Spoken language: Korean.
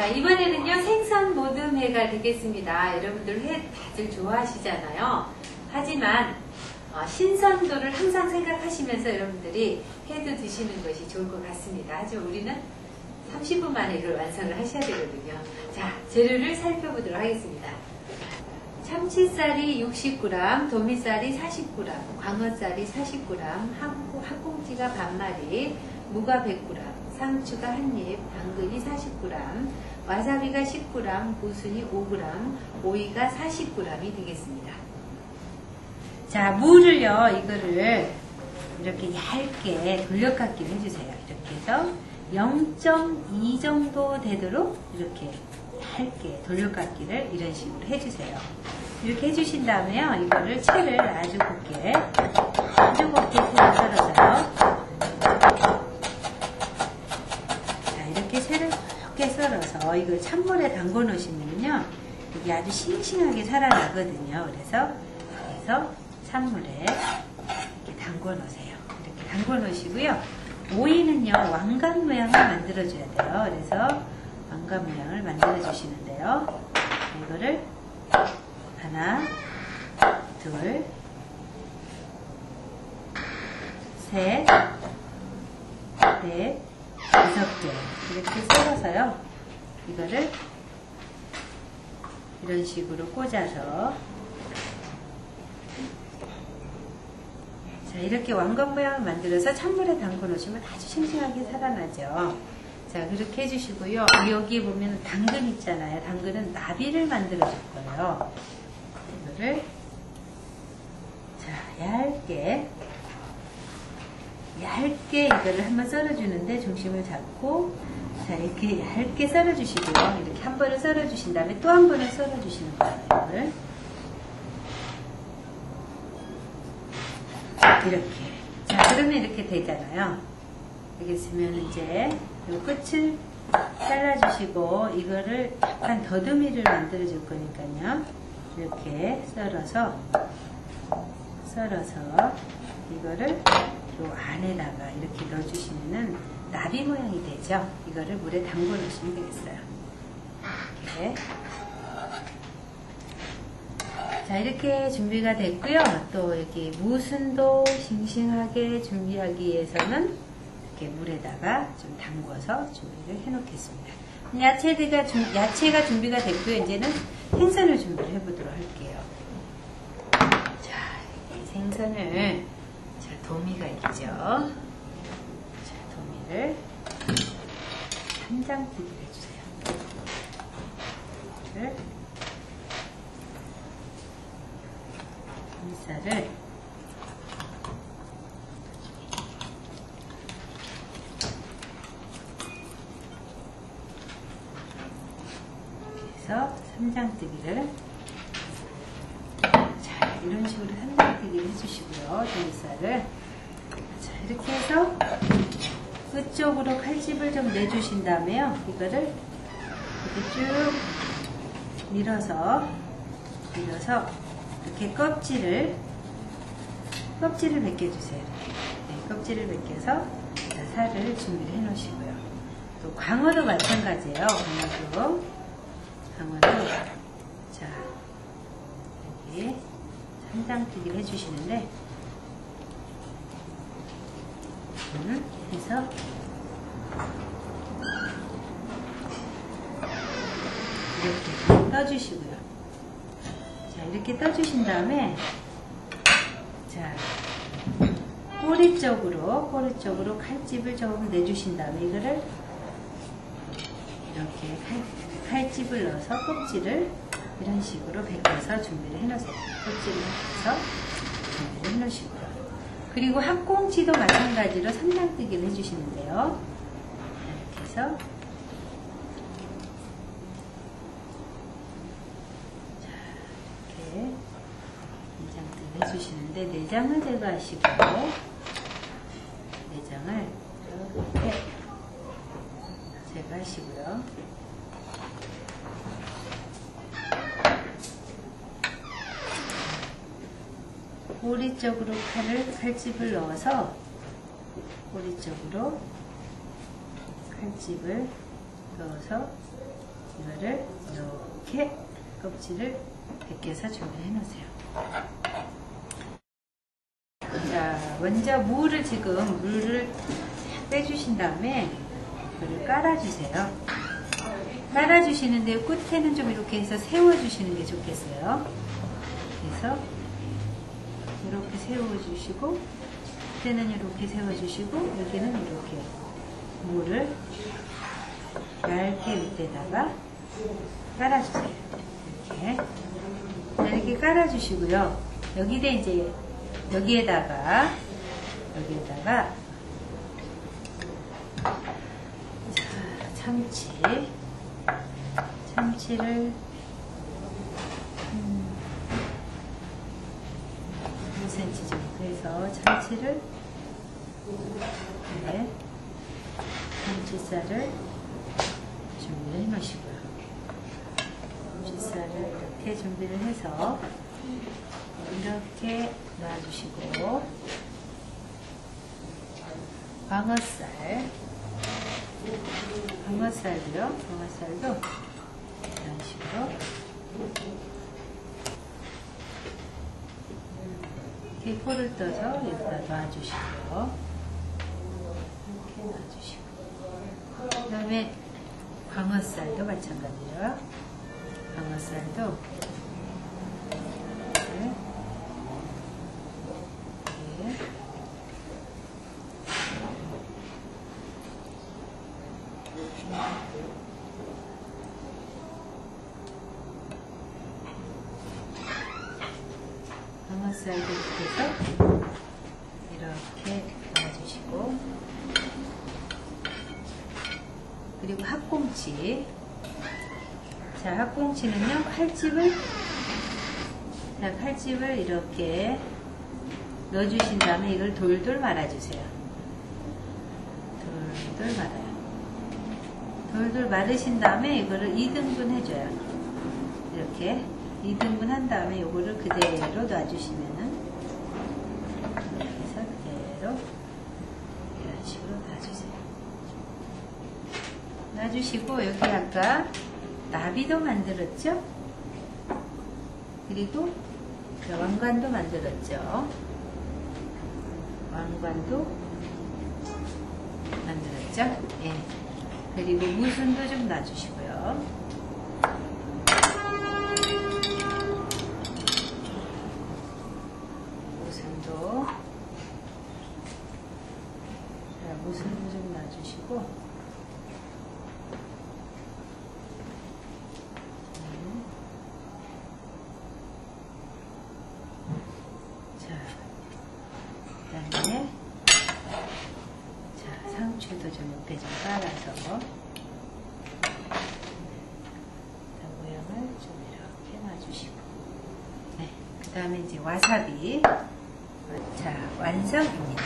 자, 이번에는요, 생선 모듬회가 되겠습니다. 여러분들 회 다들 좋아하시잖아요. 하지만 신선도를 항상 생각하시면서 여러분들이 회도 드시는 것이 좋을 것 같습니다. 하지만 우리는 30분 만에 이걸 완성을 하셔야 되거든요. 자, 재료를 살펴보도록 하겠습니다. 참치살이 60g, 도미살이 40g, 광어살이 40g, 한꽁지가 반마리, 무가 100g, 상추가 한입, 당근이 40g, 와사비가 10g, 보순이 5g, 오이가 40g이 되겠습니다. 자, 무를요, 이거를 이렇게 얇게 돌려깎기를 해주세요. 이렇게 해서 0.2 정도 되도록 이렇게 얇게 돌려깎기를 이런 식으로 해주세요. 이렇게 해주신 다음에요, 이거를 채를 아주 곱게 채를 썰어서요. 자, 이렇게 채를 곱게 썰어서 이걸 찬물에 담궈 놓으시면요, 이게 아주 싱싱하게 살아나거든요. 그래서 찬물에 이렇게 담궈 놓으세요. 이렇게 담궈 놓으시고요. 오이는요, 왕관 모양을 만들어 줘야 돼요. 그래서 왕관 모양을 만들어 주시는데요. 이거를 하나, 둘, 셋, 넷, 5개 이렇게 썰어서요. 이거를 이런 식으로 꽂아서, 자, 이렇게 왕관 모양을 만들어서 찬물에 담궈 놓으시면 아주 싱싱하게 살아나죠. 자, 그렇게 해주시고요. 여기 보면 당근 있잖아요. 당근은 나비를 만들어 줄 거예요. 이거를, 자, 얇게 이거를 한번 썰어주는데 중심을 잡고, 자, 이렇게 얇게 썰어주시고요. 이렇게 한 번을 썰어주신 다음에 또 한 번을 썰어주시는 거예요. 이걸. 이렇게. 자, 그러면 이렇게 되잖아요. 여기 있으면 이제 이 끝을 잘라주시고, 이거를 약간 더듬이를 만들어 줄 거니까요. 이렇게 썰어서 이거를 요 안에다가 이렇게 넣어주시면은 나비 모양이 되죠. 이거를 물에 담궈 놓으시면 되겠어요. 이렇게. 자, 이렇게 준비가 됐고요. 또 여기 무순도 싱싱하게 준비하기 위해서는 이렇게 물에다가 좀 담궈서 준비를 해 놓겠습니다. 야채가 준비가 됐고요. 이제는 생선을 준비를 해 보도록 할게요. 자, 이 생선을, 자, 도미가 있죠. 자, 도미를 한장뜨기를 해주세요. 도미살을 삼장뜨기를, 자, 이런 식으로 삼장뜨기를 해주시고요. 도미살을, 자, 이렇게 해서 끝쪽으로 칼집을 좀 내주신 다음에요, 이거를 이렇게 쭉 밀어서 이렇게 껍질을 벗겨주세요. 네, 껍질을 벗겨서, 자, 살을 준비를 해 놓으시고요. 또 광어도 마찬가지예요. 광어도, 자, 여기 삼장뜨기를 해주시는데, 해서 이렇게 떠주시고요. 자, 이렇게 떠주신 다음에, 자, 꼬리 쪽으로 칼집을 조금 내주신 다음에 이거를 이렇게 칼집을 넣어서 껍질을 이런 식으로 벗겨서 준비를 해 놓으세요. 껍질을 벗겨서 준비를 해 놓으시고요. 그리고 한꽁지도 마찬가지로 삼장뜨기를 해주시는데요. 이렇게 해서, 자, 이렇게 삼장뜨기를 해주시는데, 내장을 제거하시고, 내장을 이렇게 제거하시고요. 꼬리 쪽으로 칼집을 넣어서, 꼬리 쪽으로 칼집을 넣어서 이거를 이렇게 껍질을 벗겨서 준비해 놓으세요. 자, 먼저 물을 빼주신 다음에 이거를 깔아주세요. 깔아주시는데 끝에는 좀 이렇게 해서 세워주시는 게 좋겠어요. 그래서 이렇게 세워주시고, 끝에는 이렇게 세워주시고, 여기는 이렇게 물을 얇게 밑에다가 깔아주세요. 이렇게 깔아주시고요. 여기에다가 참치를 5cm 정도 해서 참치살을 준비를 해 놓으시고요. 참치살을 이렇게 준비를 해서 이렇게 놔주시고, 방어살도 이런 식으로 이렇게 포를 떠서 여기다 놔주시고요. 이렇게 놔주시고, 그 다음에 방어살도 마찬가지예요. 방어살도 방어살도 해서 이렇게 놔주시고, 그리고 학꽁치. 자, 학꽁치는요, 칼집을 이렇게 넣어주신 다음에 이걸 돌돌 말아주세요. 돌돌 말아요. 돌돌 말으신 다음에 이거를 2등분 해줘요. 이렇게 2등분 한 다음에 이거를 그대로 놔주시면은, 이렇게 해서 그대로 이런 식으로 놔주세요. 놔주시고, 여기 아까 나비도 만들었죠? 그리고 왕관도 만들었죠? 왕관도 만들었죠? 예. 그리고 무순도 좀 놔주시고요. 무순도 좀 놔주시고, 그다음에 상추도 좀 옆에 좀 깔아서 모양을 좀 이렇게 놔주시고, 그 다음에 이제 와사비. 자, 완성입니다.